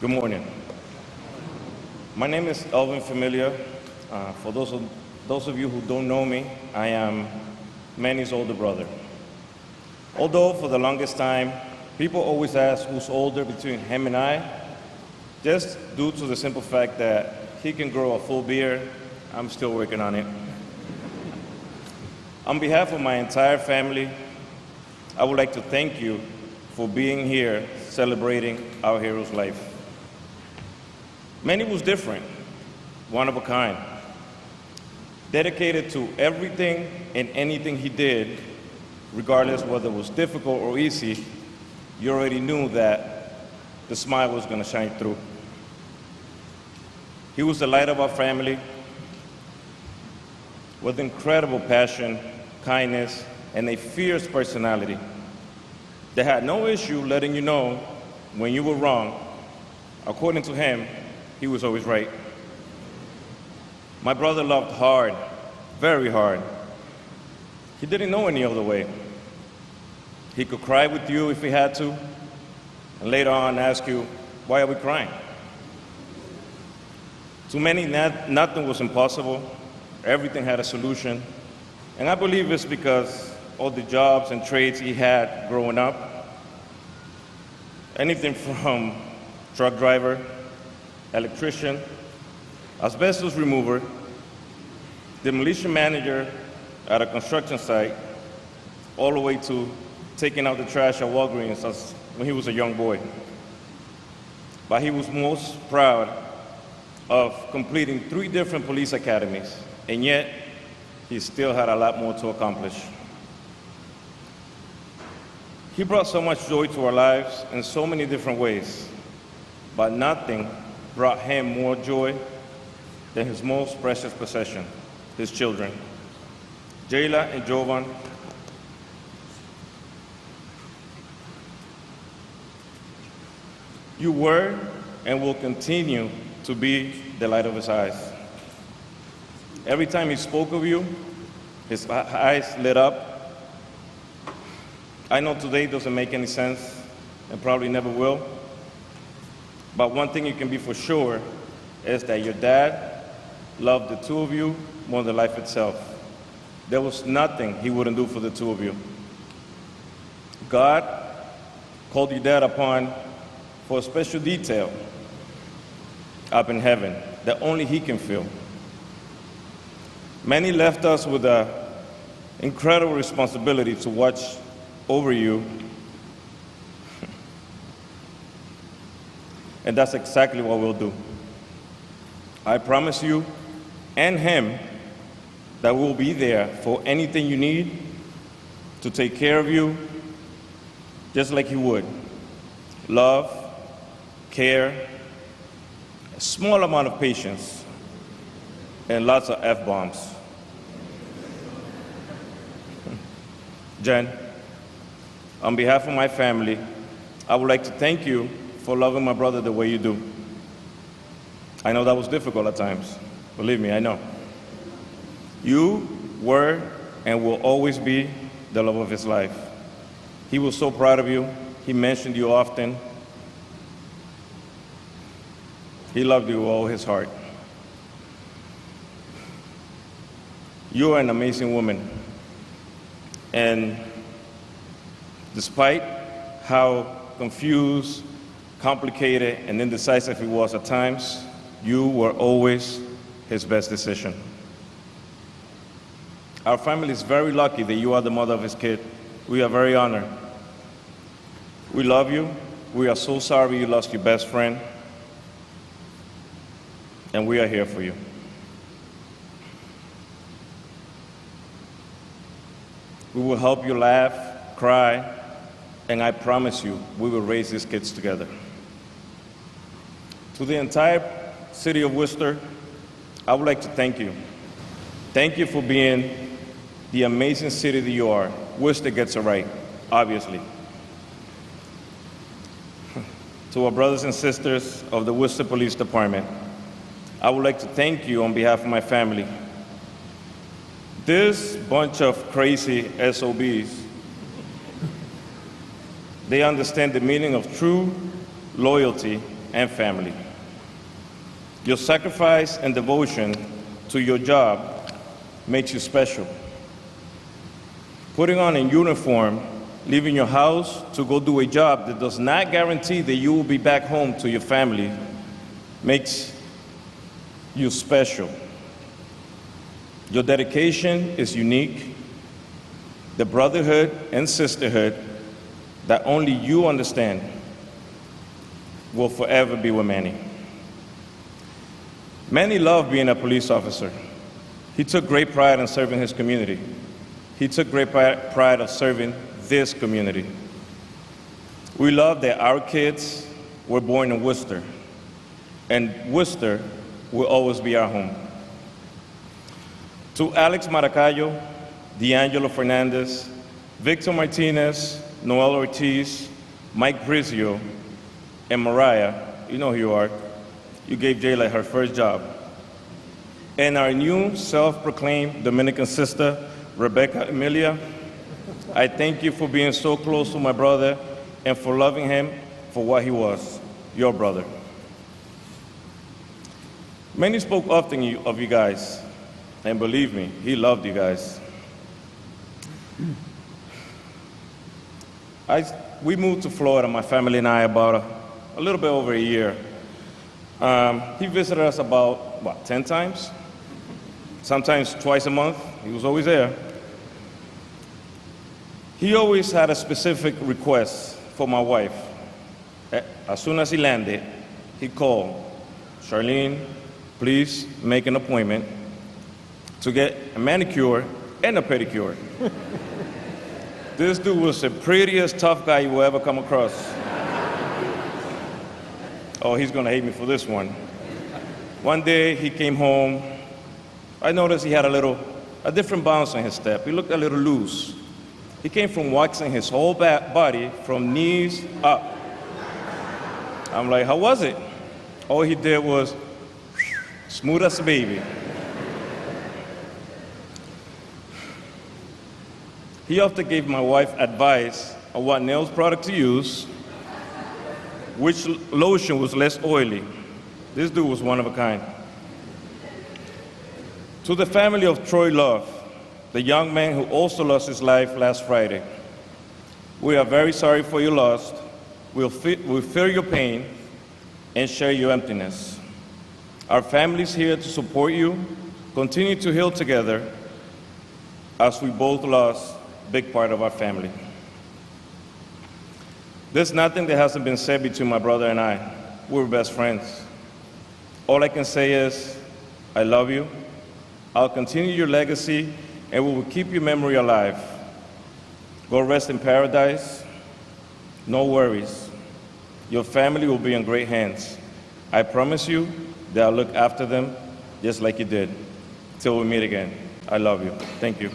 Good morning. My name is Elvin Familia. For those of you who don't know me, I am Manny's older brother. Although for the longest time, people always ask who's older between him and I, just due to the simple fact that he can grow a full beard, I'm still working on it. On behalf of my entire family, I would like to thank you for being here celebrating our hero's life. Manny was different, one of a kind, dedicated to everything and anything he did, regardless whether it was difficult or easy. You already knew that the smile was going to shine through. He was the light of our family with incredible passion, kindness, and a fierce personality. They had no issue letting you know when you were wrong. According to him, he was always right. My brother loved hard, very hard. He didn't know any other way. He could cry with you if he had to, and later on ask you, why are we crying? To many, nothing was impossible. Everything had a solution. And I believe it's because all the jobs and trades he had growing up, anything from truck driver, electrician, asbestos remover, demolition manager at a construction site, all the way to taking out the trash at Walgreens when he was a young boy. But he was most proud of completing 3 different police academies, and yet he still had a lot more to accomplish. He brought so much joy to our lives in so many different ways, but nothing brought him more joy than his most precious possession, his children, Jayla and Jovan. You were and will continue to be the light of his eyes. Every time he spoke of you, his eyes lit up. I know today doesn't make any sense and probably never will, but one thing you can be for sure is that your dad loved the 2 of you more than life itself. There was nothing he wouldn't do for the 2 of you. God called your dad upon for a special detail up in heaven that only he can feel. Manny left us with an incredible responsibility to watch over you. And that's exactly what we'll do. I promise you and him that we'll be there for anything you need, to take care of you, just like he would. Love, care, a small amount of patience, and lots of F-bombs. Jen, on behalf of my family, I would like to thank you for loving my brother the way you do. I know that was difficult at times. Believe me, I know. You were and will always be the love of his life. He was so proud of you. He mentioned you often. He loved you with all his heart. You are an amazing woman. And despite how confused, complicated, and indecisive he was at times, you were always his best decision. Our family is very lucky that you are the mother of his kid. We are very honored. We love you. We are so sorry you lost your best friend. And we are here for you. We will help you laugh, cry, and I promise you, we will raise these kids together. To the entire city of Worcester, I would like to thank you. Thank you for being the amazing city that you are. Worcester gets it right, obviously. To our brothers and sisters of the Worcester Police Department, I would like to thank you on behalf of my family. This bunch of crazy SOBs, they understand the meaning of true loyalty and family. Your sacrifice and devotion to your job makes you special. Putting on a uniform, leaving your house to go do a job that does not guarantee that you will be back home to your family makes you special. Your dedication is unique. The brotherhood and sisterhood that only you understand will forever be with Manny. Manny loved being a police officer. He took great pride in serving his community. He took great pride of serving this community. We love that our kids were born in Worcester, and Worcester will always be our home. To Alex Maracayo, D'Angelo Fernandez, Victor Martinez, Noel Ortiz, Mike Brizio, and Mariah, you know who you are. You gave Jayla her first job. And our new self-proclaimed Dominican sister, Rebecca Emilia, I thank you for being so close to my brother and for loving him for what he was, your brother. Manny spoke often of you guys, and believe me, he loved you guys. We moved to Florida, my family and I, about a little bit over a year. He visited us about, 10 times? Sometimes twice a month. He was always there. He always had a specific request for my wife. As soon as he landed, he called, Charlene, please make an appointment to get a manicure and a pedicure. This dude was the prettiest tough guy you will ever come across. Oh, he's gonna hate me for this one. One day he came home. I noticed he had a different bounce on his step. He looked a little loose. He came from waxing his whole body from knees up. I'm like, how was it? All he did was smooth as a baby. He often gave my wife advice on what nails product to use, which lotion was less oily. This dude was one of a kind. To the family of Troy Love, the young man who also lost his life last Friday, we are very sorry for your loss. We'll feel your pain and share your emptiness. Our family is here to support you, continue to heal together, as we both lost a big part of our family. There's nothing that hasn't been said between my brother and I. We're best friends. All I can say is, I love you. I'll continue your legacy, and we will keep your memory alive. Go rest in paradise. No worries. Your family will be in great hands. I promise you that I'll look after them just like you did. Till we meet again. I love you. Thank you.